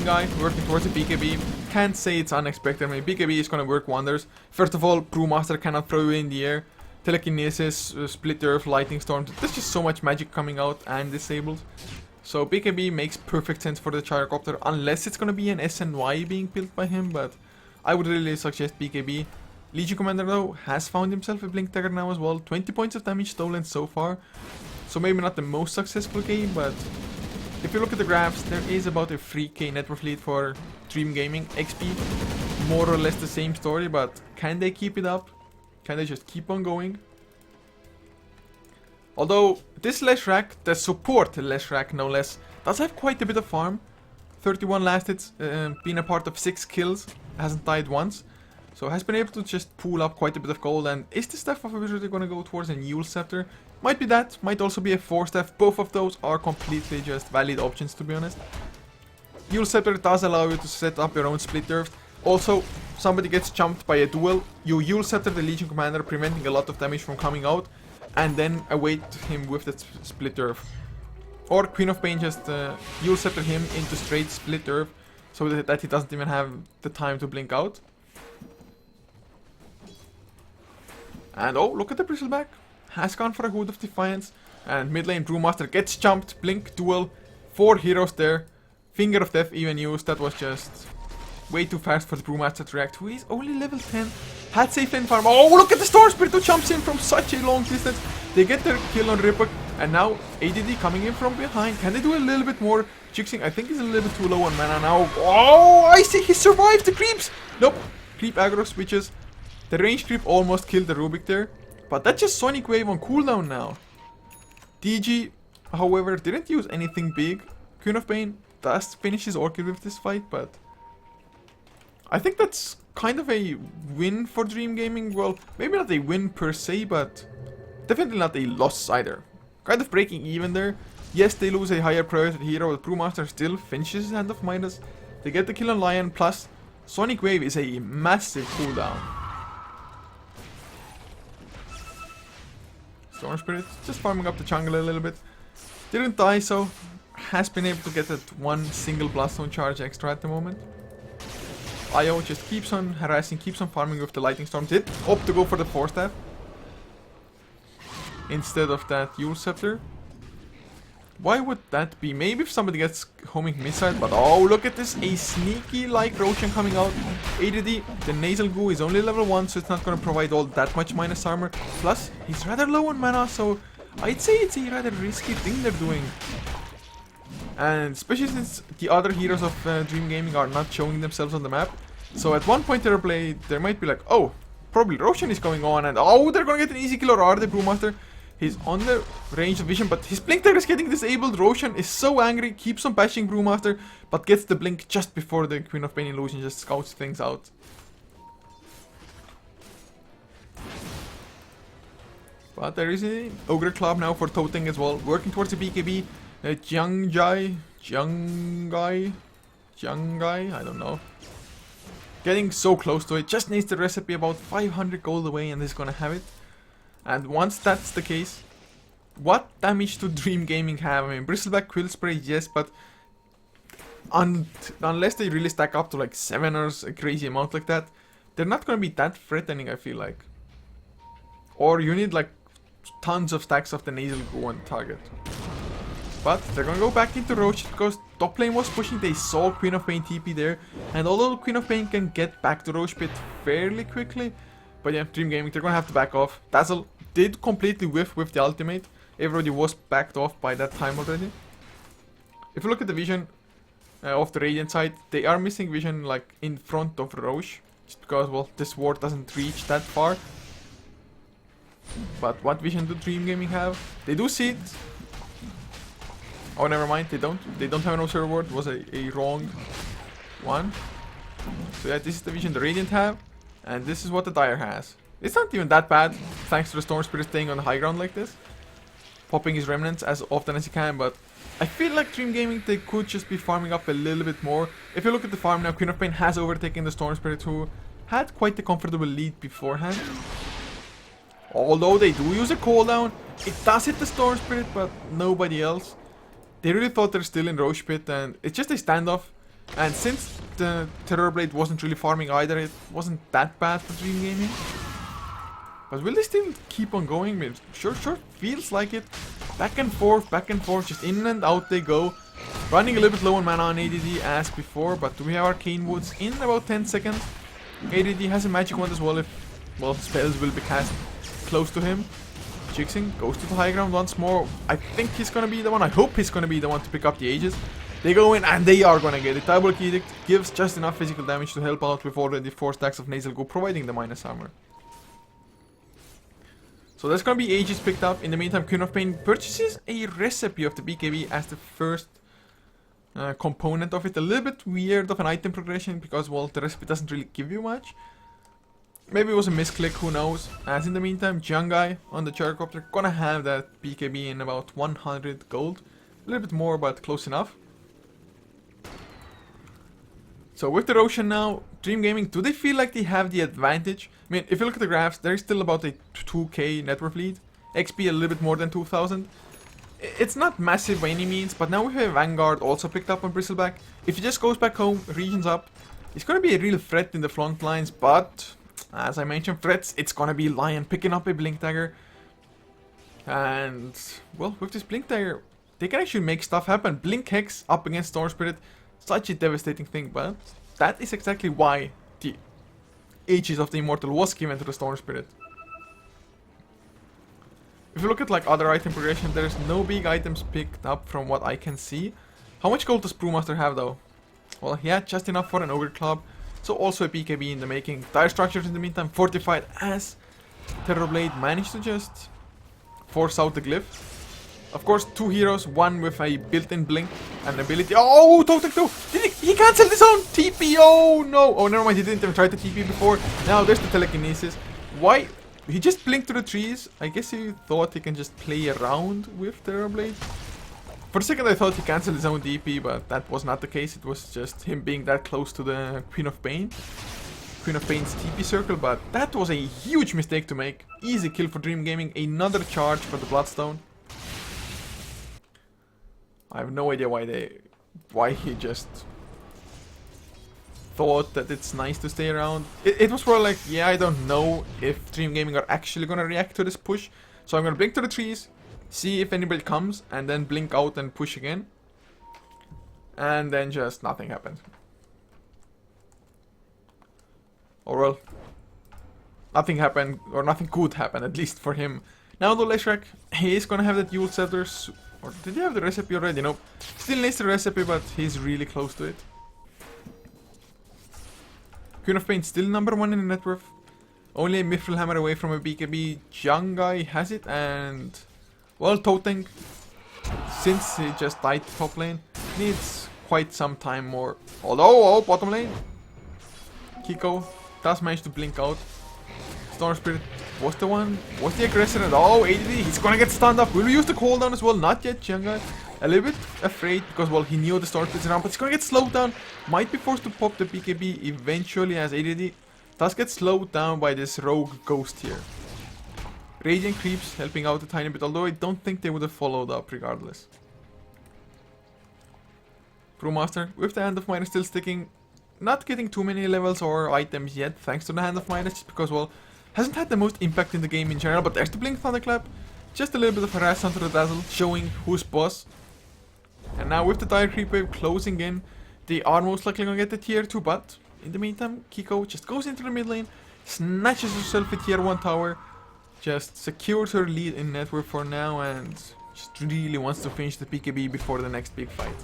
Guy working towards the BKB. Can't say it's unexpected. I mean, BKB is gonna work wonders. First of all, Brewmaster cannot throw you in the air. Telekinesis, Split Earth, Lightning Storm. There's just so much magic coming out and disabled. So BKB makes perfect sense for the Gyrocopter, unless it's gonna be an SNY being built by him, but I would really suggest BKB. Legion Commander though has found himself a Blink Dagger now as well. 20 points of damage stolen so far. So maybe not the most successful game, but if you look at the graphs, there is about a 3k net worth lead for Dream Gaming. XP, more or less the same story, but can they keep it up? Can they just keep on going? Although, this Leshrac, the support Leshrac no less, does have quite a bit of farm. 31 last hits, been a part of 6 kills, hasn't died once. So has been able to just pull up quite a bit of gold, and is the Staff of a Wizard gonna go towards a Newell Scepter? Might be that, might also be a 4-staff. Both of those are completely just valid options, to be honest. Newell Scepter does allow you to set up your own Split Earth. Also, somebody gets jumped by a duel, you Newell Scepter the Legion Commander, preventing a lot of damage from coming out, and then await him with the Split Earth. Or Queen of Pain just Newell Scepter him into straight Split Earth, so that he doesn't even have the time to blink out. And oh, look at the Bristleback. Has gone for a Hood of Defiance. And mid lane Brewmaster gets jumped. Blink, duel. 4 heroes there. Finger of Death even used. That was just way too fast for the Brewmaster to react. Who is only level 10. Had safe lane farm. Oh, look at the Storm Spirit who jumps in from such a long distance. They get their kill on Ripper. And now ADD coming in from behind. Can they do a little bit more? Jixing, I think he's a little bit too low on mana now. Oh, I see. He survived the creeps. Nope. Creep aggro switches. The range creep almost killed the Rubik there. But that's just Sonic Wave on cooldown now. DG, however, didn't use anything big. Queen of Pain does finish his Orchid with this fight, but I think that's kind of a win for Dream Gaming. Well, maybe not a win per se, but definitely not a loss either. Kind of breaking even there. Yes, they lose a higher priority hero, but Brewmaster still finishes Hand of Midas. They get the kill on Lion, plus Sonic Wave is a massive cooldown. Storm Spirit just farming up the jungle a little bit. Didn't die, so has been able to get that one single Bloodstone charge extra at the moment. Io just keeps on harassing, keeps on farming with the Lightning Storm. Did opt to go for the 4-staff instead of that Newell Scepter. Why would that be? Maybe if somebody gets homing missile, but oh, look at this, a sneaky like Roshan coming out. ADD, the Nasal Goo is only level 1, so it's not going to provide all that much minus armor. Plus, he's rather low on mana, so I'd say it's a rather risky thing they're doing. And especially since the other heroes of Dream Gaming are not showing themselves on the map. So at one point TerrorBlade, there might be like, oh, probably Roshan is going on, and oh, they're going to get an easy kill, or are they Brewmaster? He's on the range of vision, but his Blink Dagger is getting disabled. Roshan is so angry, keeps on bashing Brewmaster, but gets the Blink just before the Queen of Pain Illusion just scouts things out. But there is an Ogre Club now for Toting as well. Working towards the BKB. Jiangai, I don't know. Getting so close to it. Just needs the recipe about 500 gold away and he's gonna have it. And once that's the case, what damage do Dream Gaming have? I mean, Bristleback Quill Spray, yes, but unless they really stack up to like 7 or a crazy amount like that, they're not gonna be that threatening, I feel like. Or you need like tons of stacks of the nasal goo on target. But they're gonna go back into Roach because top lane was pushing. They saw Queen of Pain TP there, and although Queen of Pain can get back to Roach pit fairly quickly, but yeah, Dream Gaming, they're gonna have to back off. Dazzle did completely whiff with the ultimate. Everybody was backed off by that time already. If you look at the vision of the Radiant side, they are missing vision like in front of Roche, just because, well, this ward doesn't reach that far. But what vision do Dream Gaming have? They do see it. Oh, never mind, they don't. They don't have an observer ward. It was a wrong one. So yeah, this is the vision the Radiant have, and this is what the Dire has. It's not even that bad, thanks to the Storm Spirit staying on the high ground like this. Popping his remnants as often as he can, but I feel like Dream Gaming, they could just be farming up a little bit more. If you look at the farm now, Queen of Pain has overtaken the Storm Spirit, who had quite a comfortable lead beforehand. Although they do use a cooldown, it does hit the Storm Spirit, but nobody else. They really thought they're still in Roche Pit, and it's just a standoff. And since the TerrorBlade wasn't really farming either, it wasn't that bad for Dream Gaming. But will they still keep on going? I mean, sure feels like it. Back and forth, just in and out they go. Running a little bit low on mana on ADD as before, but we have Arcane Woods in about 10 seconds. ADD has a magic wand as well if, well, spells will be cast close to him. Jixing goes to the high ground once more. I think he's gonna be the one. I hope he's gonna be the one to pick up the Aegis. They go in and they are gonna get it. Diabolic Edict gives just enough physical damage to help out with already 4 stacks of Nasal Goo, providing the minus armor. So there's gonna be Aegis picked up. In the meantime, Queen of Pain purchases a recipe of the BKB as the first component of it. A little bit weird of an item progression because, well, the recipe doesn't really give you much. Maybe it was a misclick, who knows. As in the meantime, Jiangai on the Gyrocopter gonna have that BKB in about 100 gold. A little bit more, but close enough. So with the Roshan now, Dream Gaming, do they feel like they have the advantage? I mean, if you look at the graphs, there's still about a 2k net worth lead. XP a little bit more than 2000. It's not massive by any means, but now we have Vanguard also picked up on Bristleback. If he just goes back home, regions up, it's gonna be a real threat in the front lines, but as I mentioned, threats, it's gonna be Lion picking up a Blink Dagger. And, well, with this Blink Dagger, they can actually make stuff happen. Blink Hex up against Storm Spirit, such a devastating thing, but that is exactly why the Aegis of the Immortal was given to the Storm Spirit. If you look at like other item progression, there's no big items picked up from what I can see. How much gold does Brewmaster have though? Well, he had just enough for an Ogre Club. So also a BKB in the making. Dire Structures in the meantime fortified as TerrorBlade managed to just force out the glyph. Of course, 2 heroes, one with a built-in blink and ability. Oh, Totem 2! He cancelled his own TP! Oh no! Oh, never mind, he didn't even try to TP before. Now there's the telekinesis. Why? He just blinked to the trees. I guess he thought he can just play around with TerrorBlade. For a second I thought he cancelled his own DP, but that was not the case. It was just him being that close to the Queen of Pain. Queen of Pain's TP circle, but that was a huge mistake to make. Easy kill for Dream Gaming. Another charge for the Bloodstone. I have no idea why he just thought that it's nice to stay around. It was more like, yeah, I don't know if Dream Gaming are actually gonna react to this push. So I'm gonna blink to the trees, see if anybody comes, and then blink out and push again. And then just nothing happened. Or well, nothing happened, or nothing could happen, at least for him. Now the Leshrac, he is gonna have that Yule Scepters. Or did he have the recipe already? Nope. Still needs the recipe, but he's really close to it. Queen of Pain still number 1 in the net worth. Only a Mithril Hammer away from a BKB. Jiangai has it, and well, Toteng, since he just died top lane, needs quite some time more. Although, oh, bottom lane, Kiko does manage to blink out. Storm Spirit was the aggressor, and oh, ADD, he's gonna get stunned up. Will we use the cooldown as well? Not yet, Jenga. A little bit afraid because, well, he knew the Storm Spirit's around, but he's gonna get slowed down. Might be forced to pop the BKB eventually, as ADD does get slowed down by this rogue ghost here. Radiant creeps helping out a tiny bit, although I don't think they would have followed up regardless. Brewmaster with the Hand of Midas still sticking. Not getting too many levels or items yet, thanks to the Hand of Midas, just because, well, hasn't had the most impact in the game in general. But there's the Blink Thunderclap. Just a little bit of harass onto the Dazzle, showing who's boss. And now with the Dire Creep Wave closing in, they are most likely going to get the tier 2, but in the meantime, Kiko just goes into the mid lane, snatches herself a tier 1 tower, just secures her lead in network for now, and just really wants to finish the BKB before the next big fight.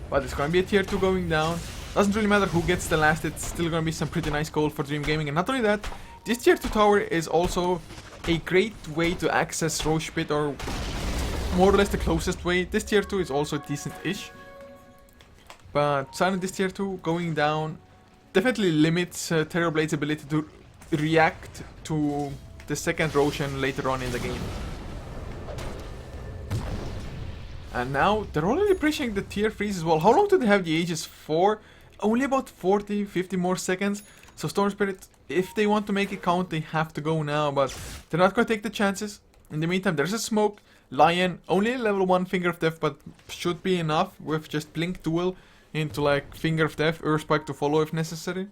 But it's going to be a tier 2 going down. Doesn't really matter who gets the last, it's still going to be some pretty nice gold for Dream Gaming. And not only that, this tier 2 tower is also a great way to access Roche Pit, or more or less the closest way. This tier 2 is also decent-ish. But Silent this tier 2 going down definitely limits TerrorBlade's ability to react to the second Roshan later on in the game. And now they're already pushing the tier 3s as well. How long do they have the Aegis for? Only about 40-50 more seconds. So Storm Spirit, if they want to make it count, they have to go now. But they're not going to take the chances. In the meantime, there's a smoke. Lion, only level 1 Finger of Death, but should be enough with just Blink Duel into like Finger of Death, Earth Spike to follow if necessary.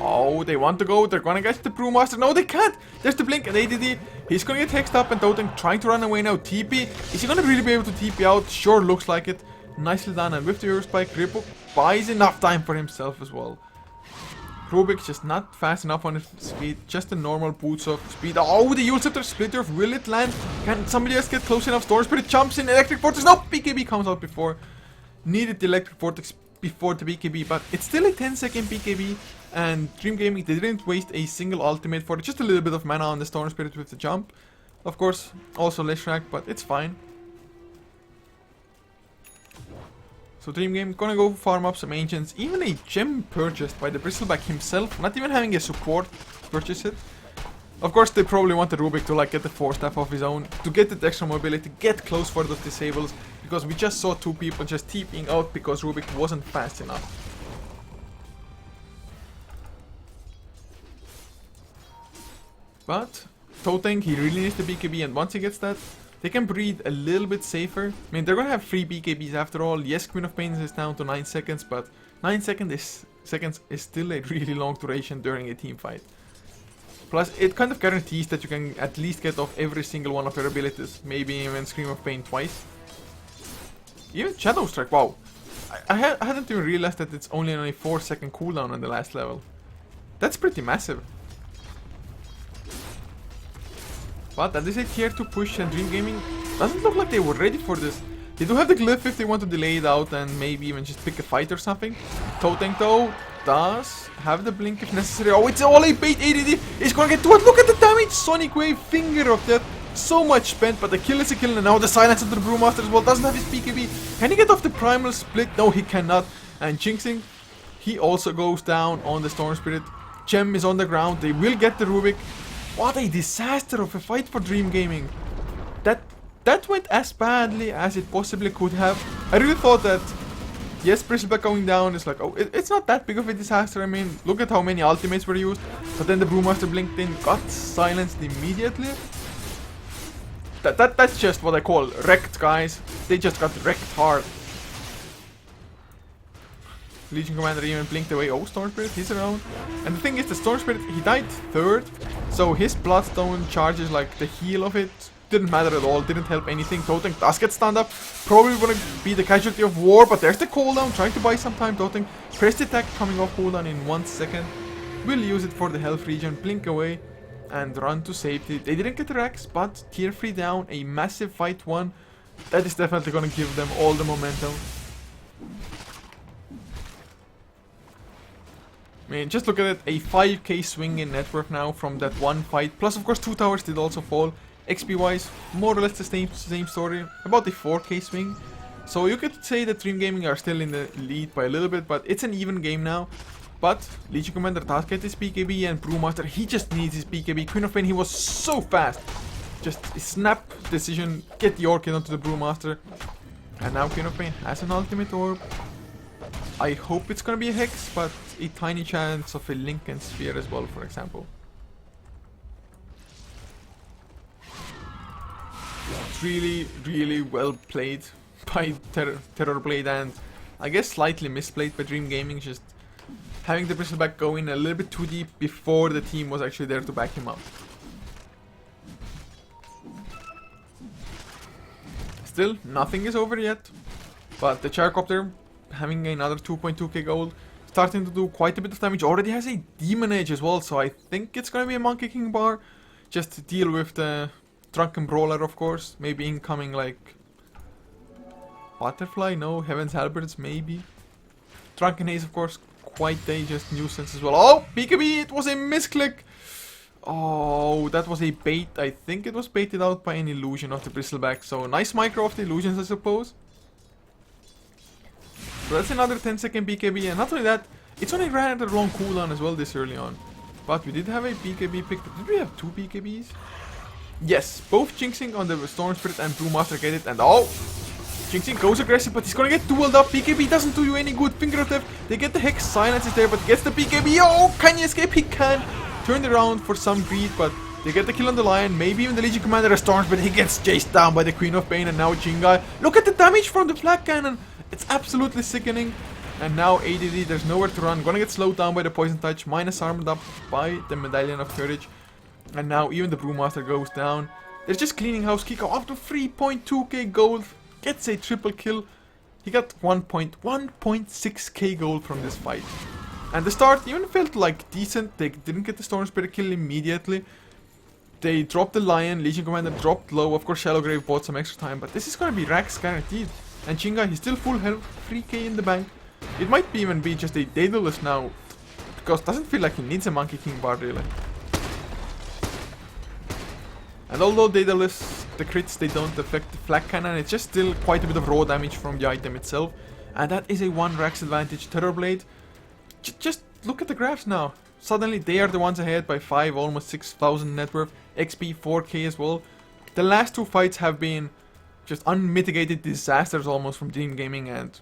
Oh, they want to go. They're gonna get the Brewmaster. No, they can't. There's the Blink and ADD. He's gonna get hexed up and Dota trying to run away now. TP. Is he gonna really be able to TP out? Sure, looks like it. Nicely done. And with the Earth Spike, Ripple buys enough time for himself as well. Rubik just not fast enough on his speed. Just a normal boots of speed. Oh, the Yule Scepter Splitter. Will it land? Can somebody else get close enough? Storm Spirit jumps in. Electric Vortex. No, BKB comes out before. Needed the Electric Vortex before the BKB, but it's still a 10-second BKB. And Dream Gaming, they didn't waste a single ultimate for it. Just a little bit of mana on the Storm Spirit with the jump. Of course, also less rack, but it's fine. So Dream Game gonna go farm up some ancients. Even a gem purchased by the Bristleback himself, not even having a support purchase it. Of course, they probably wanted Rubik to like get the 4-staff of his own, to get the extra mobility, get close for those disables, because we just saw 2 people just TPing out because Rubik wasn't fast enough. But Toteng, he really needs the BKB, and once he gets that, they can breathe a little bit safer. I mean, they're gonna have 3 BKBs after all. Yes, Queen of Pains is down to 9 seconds, but 9 seconds is still a really long duration during a team fight. Plus, it kind of guarantees that you can at least get off every single one of your abilities. Maybe even Scream of Pain twice. Even Shadow Strike, wow. I hadn't even realized that it's only on a 4-second cooldown on the last level. That's pretty massive. But that is a tier 2 push, and Dream Gaming doesn't look like they were ready for this. They do have the glyph if they want to delay it out and maybe even just pick a fight or something. Toteng though does have the blink if necessary. Oh, it's all a bait. ADD is gonna get to it. Look at the damage. Sonic Wave, Finger of Death. So much spent, but the kill is a kill, and now the silence of the Brewmaster as well. Doesn't have his BKB. Can he get off the Primal Split? No, he cannot. And Jinxing, he also goes down on the Storm Spirit. Gem is on the ground. They will get the Rubik. What a disaster of a fight for Dream Gaming. That went as badly as it possibly could have. I really thought that, yes, Bristleback going down is like, oh, it's not that big of a disaster. I mean, look at how many ultimates were used. But then the Brewmaster blinked in, got silenced immediately. That's just what I call wrecked, guys. They just got wrecked hard. Legion Commander even blinked away. Oh, Storm Spirit, he's around. And the thing is, the Storm Spirit, he died 3rd. So his Bloodstone charges, like the heal of it, didn't matter at all. Didn't help anything. Toteng does get stunned up. Probably gonna be the casualty of war. But there's the cooldown, trying to buy some time. Toteng press the attack, coming off cooldown in 1 second. Will use it for the health regen. Blink away and run to safety. They didn't get the racks, but tier 3 down. A massive fight won. That is definitely gonna give them all the momentum. I mean, just look at it, a 5k swing in net worth now from that one fight. Plus, of course, 2 towers did also fall. XP-wise, more or less the same story, about a 4k swing. So you could say that Dream Gaming are still in the lead by a little bit, but it's an even game now. But Legion Commander does get his BKB, and Brewmaster, he just needs his BKB. Queen of Pain, he was so fast. Just a snap decision, get the Orchid onto the Brewmaster. And now Queen of Pain has an ultimate orb. I hope it's gonna be a Hex, but a tiny chance of a Lincoln Sphere as well, for example. It's really, really well played by TerrorBlade, and I guess slightly misplayed by Dream Gaming, just having the Bristleback go in a little bit too deep before the team was actually there to back him up. Still, nothing is over yet, but the Gyrocopter, having another 2.2k gold, starting to do quite a bit of damage, already has a Demon Age as well, so I think it's gonna be a Monkey King bar, just to deal with the Drunken Brawler, of course, maybe incoming like Butterfly, no, Heaven's Halberds, maybe. Drunken Haze, of course, quite a just nuisance as well. Oh, BKB, it was a misclick! Oh, that was a bait. I think it was baited out by an illusion of the Bristleback. So, nice micro of the illusions, I suppose. So that's another 10-second BKB. And not only that, it's on a rather long cooldown as well this early on. But we did have a BKB picked up. Did we have 2 BKBs? Yes, both Jinxing on the Storm Spirit and Brewmaster get it. And oh, Jinxing goes aggressive, but he's gonna get dueled up. BKB doesn't do you any good. Finger of Death. They get the Hex. Silence is there, but gets the BKB. Oh, can he escape? He can. Turned around for some greed, but they get the kill on the Lion. Maybe even the Legion Commander Storms, but he gets chased down by the Queen of Pain, and now Jingai. Look at the damage from the Flak Cannon. It's absolutely sickening. And now ADD, there's nowhere to run. Gonna get slowed down by the Poison Touch, minus armored up by the Medallion of Courage. And now even the Brewmaster goes down. They're just cleaning house. Kiko up to 3.2k gold. Gets a triple kill. He got 1.6k gold from this fight. And the start even felt like decent. They didn't get the Storm Spirit kill immediately. They dropped the Lion. Legion Commander dropped low. Of course, Shallow Grave bought some extra time. But this is gonna be racks guaranteed. And Jingai, he's still full health. 3k in the bank. It might even be just a Daedalus now. Because it doesn't feel like he needs a Monkey King bar really. And although Daedalus, the crits, they don't affect the Flak Cannon, it's just still quite a bit of raw damage from the item itself. And that is a 1 Rax advantage. TerrorBlade, just look at the graphs now. Suddenly they are the ones ahead by 5, almost 6,000 net worth. XP 4k as well. The last 2 fights have been just unmitigated disasters almost from Dream Gaming, and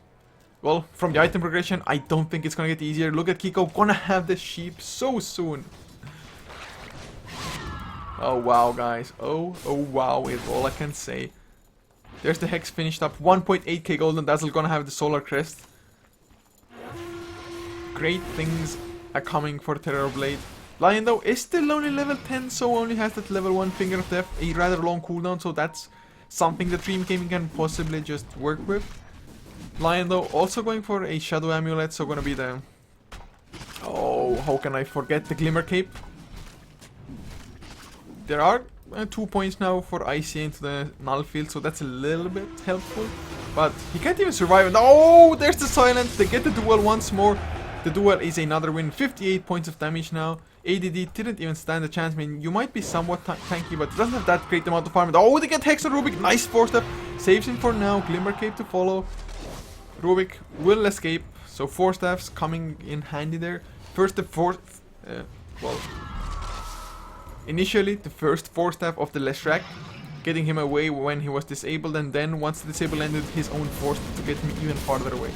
well, from the item progression, I don't think it's gonna get easier. Look at Kiko, gonna have the sheep so soon. Oh wow, guys. Oh wow is all I can say. There's the Hex finished up. 1.8k golden dazzle, gonna have the solar crest. Great things are coming for TerrorBlade. Lion though is still only level 10, so only has that level 1 Finger of Death, a rather long cooldown, so that's something that Dream Gaming can possibly just work with. Lion though also going for a Shadow Amulet, so gonna be the... Oh, how can I forget the Glimmer Cape? There are 2 points now for ICA into the null field, so that's a little bit helpful. But he can't even survive. And oh, there's the silence. They get the duel once more. The duel is another win. 58 points of damage now. ADD didn't even stand a chance. I mean, you might be somewhat tanky, but doesn't have that great amount of farm. And oh, they get Hex on Rubik. Nice 4-step. Saves him for now. Glimmer Cape to follow. Rubik will escape. So 4 staffs coming in handy there. First the fourth... well... Initially, the first 4 staff of the Leshrac, getting him away when he was disabled, and then once the disable ended, his own 4 staff to get him even farther away.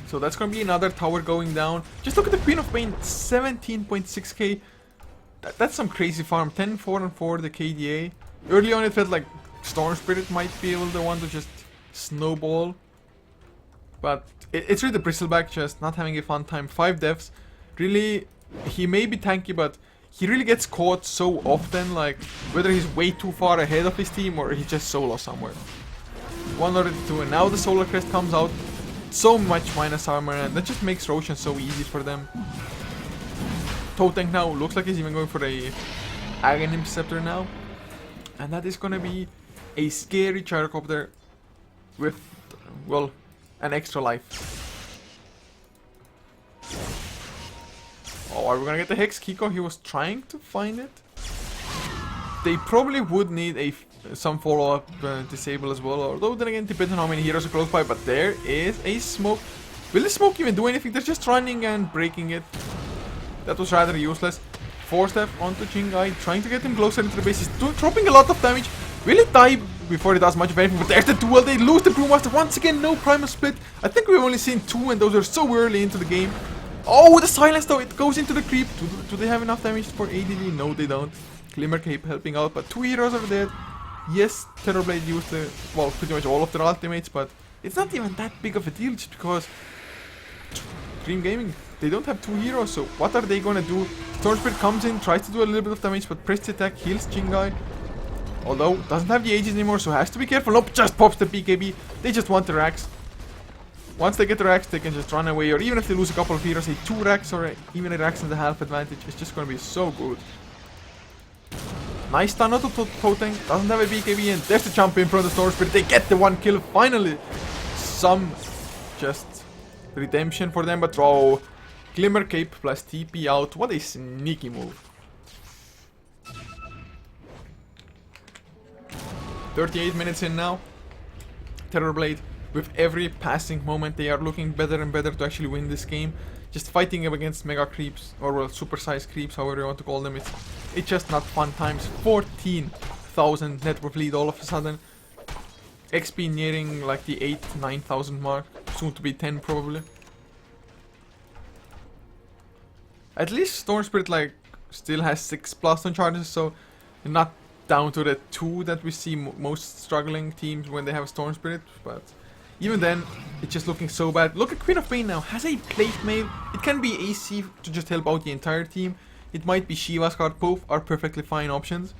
So that's gonna be another tower going down. Just look at the Queen of Pain, 17.6k. That's some crazy farm. 10, 4, and 4, the KDA. Early on, it felt like Storm Spirit might be able the one to just snowball. But it's really the Bristleback just not having a fun time. 5 deaths. Really, he may be tanky, but he really gets caught so often, like whether he's way too far ahead of his team or he's just solo somewhere. 1 already 2, and now the Solar Crest comes out. So much minus armor, and that just makes Roshan so easy for them. Totank now looks like he's even going for a Aghanim Scepter now. And that is gonna be a scary Gyrocopter with, well, an extra life. Oh, are we gonna get the Hex? Kiko, he was trying to find it. They probably would need a some follow-up disable as well. Although then again, depends on how many heroes are close by. But there is a smoke. Will the smoke even do anything? They're just running and breaking it. That was rather useless. 4-step onto Jingai, trying to get him closer into the base. He's dropping a lot of damage. Will he die before he does much of anything? But there's the duel. They lose the Brewmaster. Once again, no primal split. I think we've only seen 2, and those are so early into the game. Oh, the silence though. It goes into the creep. Do they have enough damage for ADD? No, they don't. Glimmer Cape helping out, but 2 heroes are dead. Yes, TerrorBlade used well, pretty much all of their ultimates, but it's not even that big of a deal just because Dream Gaming, they don't have 2 heroes, so what are they gonna do? Storm Spirit comes in, tries to do a little bit of damage, but press attack heals Jingai. Although, doesn't have the Aegis anymore, so has to be careful. Nope, just pops the BKB. They just want the racks. Once they get the racks, they can just run away, or even if they lose a couple of heroes, a 2 racks or even a racks and a half advantage, it's just gonna be so good. Nice stun auto Toteng, doesn't have a BKB, and there's the jump in from the Storm Spirit. They get the 1 kill, finally. Some just redemption for them, but throw Glimmer Cape plus TP out. What a sneaky move. 38 minutes in now. TerrorBlade, with every passing moment, they are looking better and better to actually win this game. Just fighting up against mega creeps, or well, supersized creeps, however you want to call them. It's just not fun times. 14,000 net worth lead all of a sudden. XP nearing like the 8,000-9,000 mark. Soon to be 10 probably. At least Storm Spirit like still has 6+ on charges, so not down to the 2 that we see most struggling teams when they have Storm Spirit, but even then, it's just looking so bad. Look at Queen of Pain now, has a plate mail. It can be AC to just help out the entire team. It might be Shiva's card, both are perfectly fine options.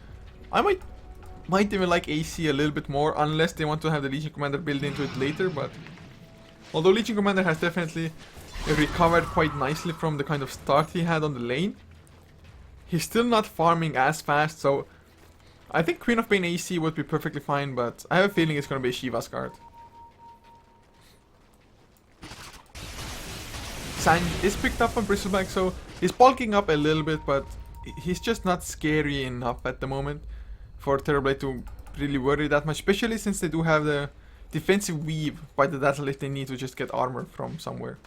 I might even like AC a little bit more, unless they want to have the Legion Commander build into it later, but although Legion Commander has definitely recovered quite nicely from the kind of start he had on the lane, he's still not farming as fast, so I think Queen of Pain AC would be perfectly fine, but I have a feeling it's gonna be a Shiva's card. Sanj is picked up on Bristleback, so he's bulking up a little bit, but he's just not scary enough at the moment for TerrorBlade to really worry that much, especially since they do have the defensive weave by the Dazzle if they need to just get armor from somewhere.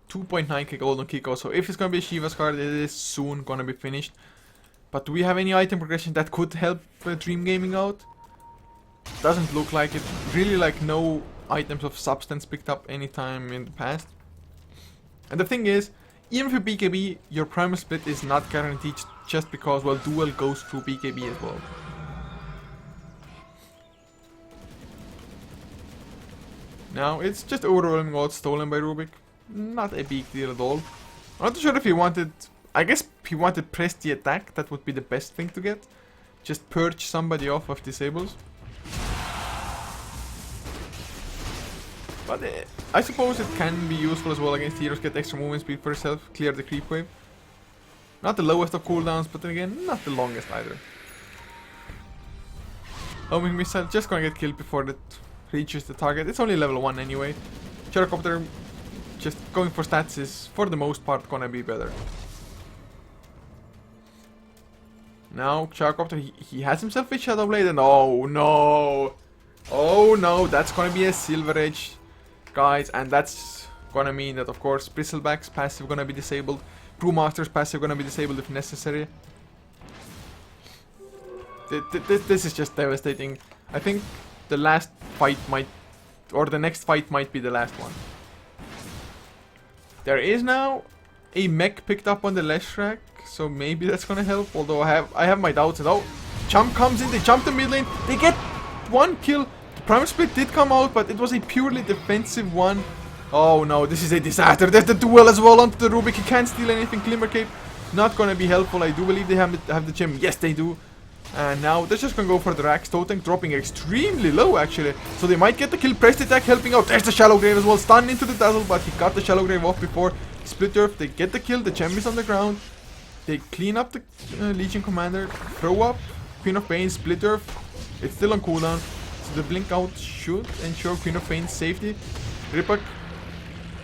2.9k gold on Kiko, so if it's gonna be a Shiva's card, it is soon gonna be finished. But do we have any item progression that could help Dream Gaming out? Doesn't look like it. Really, like, no items of substance picked up anytime in the past. And the thing is, even for BKB, your primal split is not guaranteed just because, well, duel goes through BKB as well. Now, it's just overwhelming odds stolen by Rubik. Not a big deal at all. I'm not sure if he wanted... I guess he wanted press the attack. That would be the best thing to get. Just purge somebody off of disables. But I suppose it can be useful as well against heroes. Get extra movement speed for yourself. Clear the creep wave. Not the lowest of cooldowns, but then again, not the longest either. Homing missile, just gonna get killed before it reaches the target. It's only level 1 anyway. Gyrocopter, just going for stats is, for the most part, gonna be better. Now, Gyrocopter, he has himself a Shadowblade, and oh no! Oh no, that's gonna be a Silver Edge, guys, and that's gonna mean that, of course, Bristleback's passive gonna be disabled. Brewmaster's passive gonna be disabled if necessary. This is just devastating. I think the last fight might, or the next fight might be the last one. There is now a mech picked up on the Leshrac, so maybe that's gonna help. Although I have my doubts. And oh, jump comes in. They jump the mid lane. They get 1 kill. The primal split did come out, but it was a purely defensive one. Oh no, this is a disaster. There's the duel as well onto the Rubik. He can't steal anything. Glimmer Cape not gonna be helpful. I do believe they have the gem. Yes, they do. And now they're just gonna go for the Rax. Toteng dropping extremely low actually. So they might get the kill. Pressed attack helping out. There's the Shallow Grave as well. Stun into the Dazzle, but he got the Shallow Grave off before. Split Earth. They get the kill. The gem is on the ground. They clean up the Legion Commander. Throw up Queen of Pain. Split Earth. It's still on cooldown. So the blink out should ensure Queen of Pain's safety. Ripak.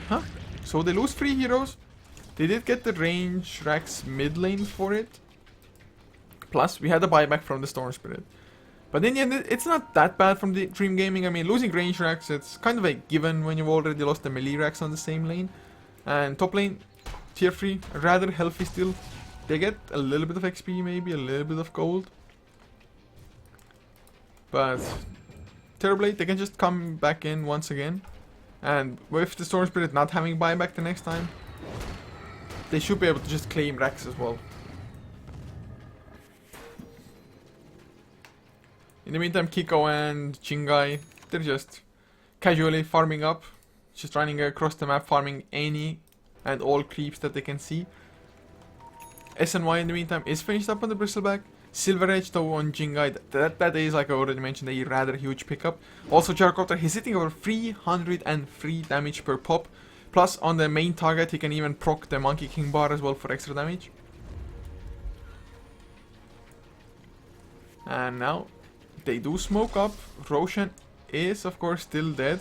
Huh? So they lose 3 heroes. They did get the range Rax mid lane for it. Plus, we had a buyback from the Storm Spirit. But in the end, it's not that bad from the Dream Gaming. I mean, losing range racks, it's kind of a given when you've already lost the melee racks on the same lane. And top lane, tier 3, rather healthy still. They get a little bit of XP, maybe a little bit of gold. But TerrorBlade, they can just come back in once again. And with the Storm Spirit not having buyback the next time, they should be able to just claim racks as well. In the meantime, Kiko and Chingai, they're just casually farming up. Just running across the map, farming any and all creeps that they can see. SNY in the meantime is finished up on the Bristleback. Silver Edge though on Jingai, that is, like I already mentioned, a rather huge pickup. Also Gyrocopter, he's hitting over 303 damage per pop. Plus on the main target he can even proc the Monkey King bar as well for extra damage. And now they do smoke up. Roshan is of course still dead.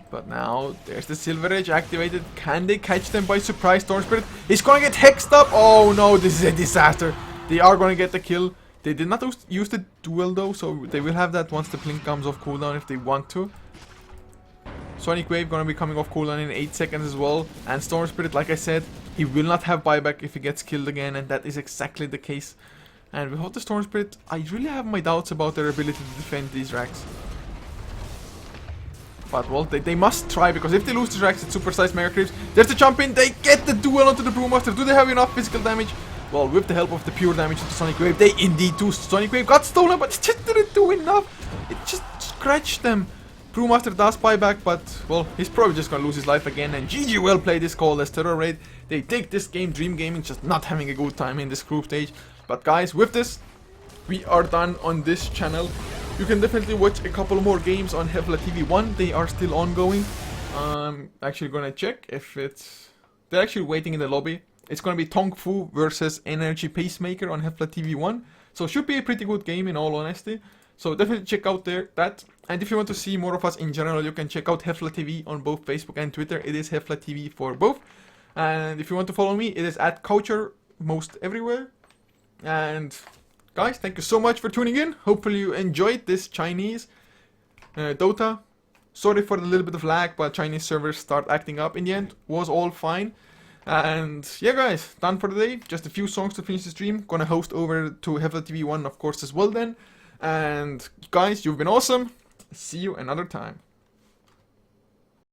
But now there's the Silver Edge activated. Can they catch them by surprise? Storm Spirit is gonna get hexed up. Oh no, this is a disaster. They are gonna get the kill. They did not use the duel though, so they will have that once the blink comes off cooldown if they want to. Sonic Wave gonna be coming off cooldown in 8 seconds as well. And Storm Spirit, like I said, he will not have buyback if he gets killed again, and that is exactly the case. And without the Storm Spirit, I really have my doubts about their ability to defend these racks. But well, they must try, because if they lose these racks, it's super-sized Mega Creeps. There's the jump in, they get the duel onto the Brewmaster. Do they have enough physical damage? Well, with the help of the pure damage of the Sonic Wave, they indeed do. Sonic Wave got stolen, but it just didn't do enough. It just scratched them. Brewmaster does buyback, but well, he's probably just gonna lose his life again. And GG, well played, is called as TerrorBlade. They take this game. Dream Gaming just not having a good time in this group stage. But guys, with this, we are done on this channel. You can definitely watch a couple more games on HeflaTV 1. They are still ongoing. Actually gonna check if it's... They're actually waiting in the lobby. It's gonna be Tong Fu versus Energy Pacemaker on HeflaTV 1. So should be a pretty good game in all honesty. So definitely check out that. And if you want to see more of us in general, you can check out HeflaTV on both Facebook and Twitter. It is HeflaTV for both. And if you want to follow me, it is at Couchor most everywhere. And guys, thank you so much for tuning in. Hopefully you enjoyed this Chinese Dota. Sorry for the little bit of lag, but Chinese servers start acting up. In the end, was all fine. And yeah guys, done for the day. Just a few songs to finish the stream. Gonna host over to HeflaTV 1 of course as well then. And guys, you've been awesome. See you another time.